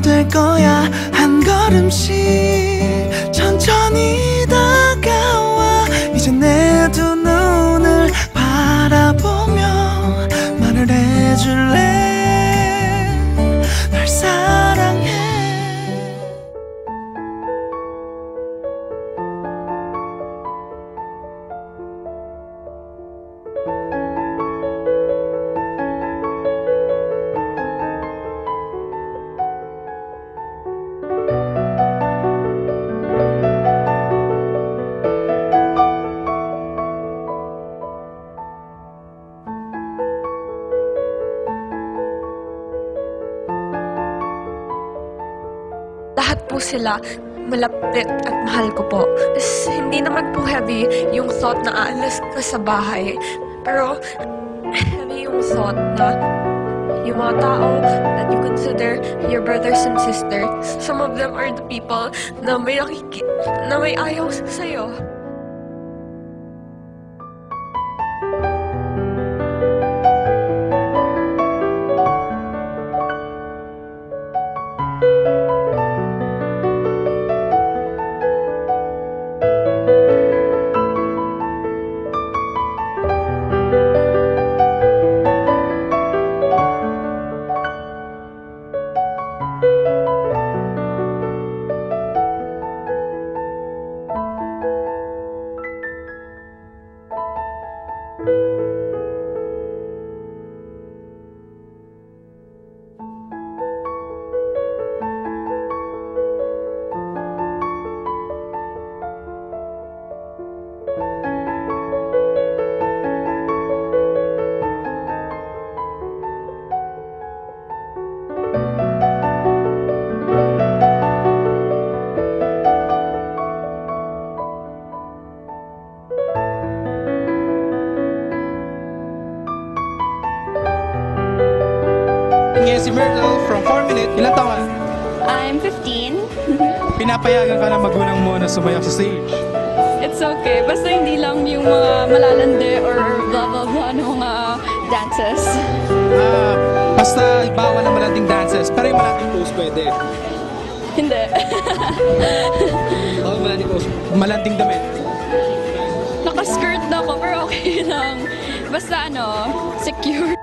될 거야. 한 걸음씩 천천히 다가와. 이제 내 두 눈을 바라보며 말을 해줄래. 널 사랑해. Lahat po sila malapit at mahal ko po. Hindi naman po heavy yung thought na aalis ka sa bahay. Pero heavy yung thought na yung mga tao that you consider your brothers and sisters, some of them are the people na may ayaw sa'yo. Si Myrtle from 4 Minute. Ilan taon ka? I'm 15. Pinapayagan ka ng magulang mo na sumayaw sa stage? It's okay. Basta hindi lang yung mga malalande or blah blah blah ng mga dances. Basta bawal ang malanding dances, pero yung malanding pose pwede. Hindi. Bawal malanding pose. Malanding damit. Naka-skirt na ako pero okay lang. Basta secure.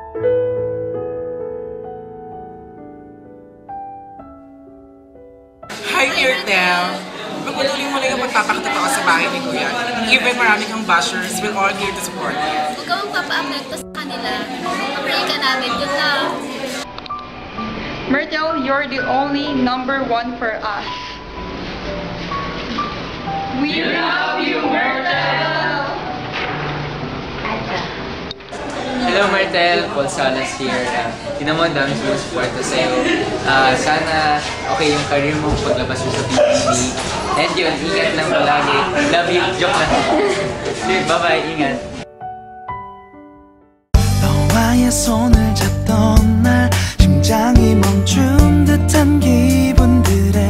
Hi, Myrtle! Magpatuloy mo lang yung magpapakita ka sa bahay ni Kuya. Even marami kang bashers, we're all here to support you. Huwag ka magpapa-apekto sa kanila. Pray ka namin. Good luck! Myrtle, you're the only number one for us. We love you, Myrtle! Hello Myrtle, Paul Salas here. Tinan mo, dami sumusuporta sa'yo. Sana okay yung career mo paglabas mo sa PBB. And yun, ingat lang palagi. Love you. Joke lang. Bye-bye, ingat. 너와의 손을 잡던 날 심장이 멈춘 듯한 기분들에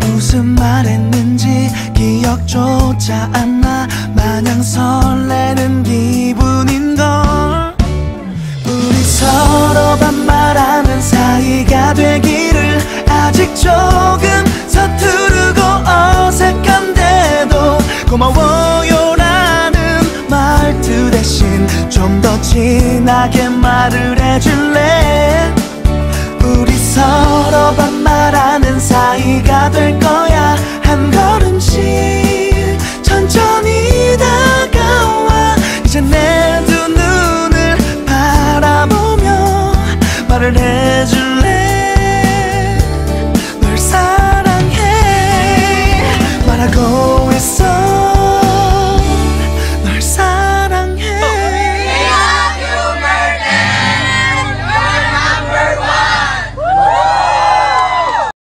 무슨 말했는지 기억조차 안 나. 마냥 설레는 기분인걸. 우리 서로 반말하는 사이가 되기를. 아직 조금 서투르고 어색한데도 고마워요라는 말투 대신 좀 더 진하게 말을 해줄래. 우리 서로 반말하는 사이가 될 거야. 한 걸음씩 천천히 다가와. 이제 내 두 눈을 바라보며 말을 해줄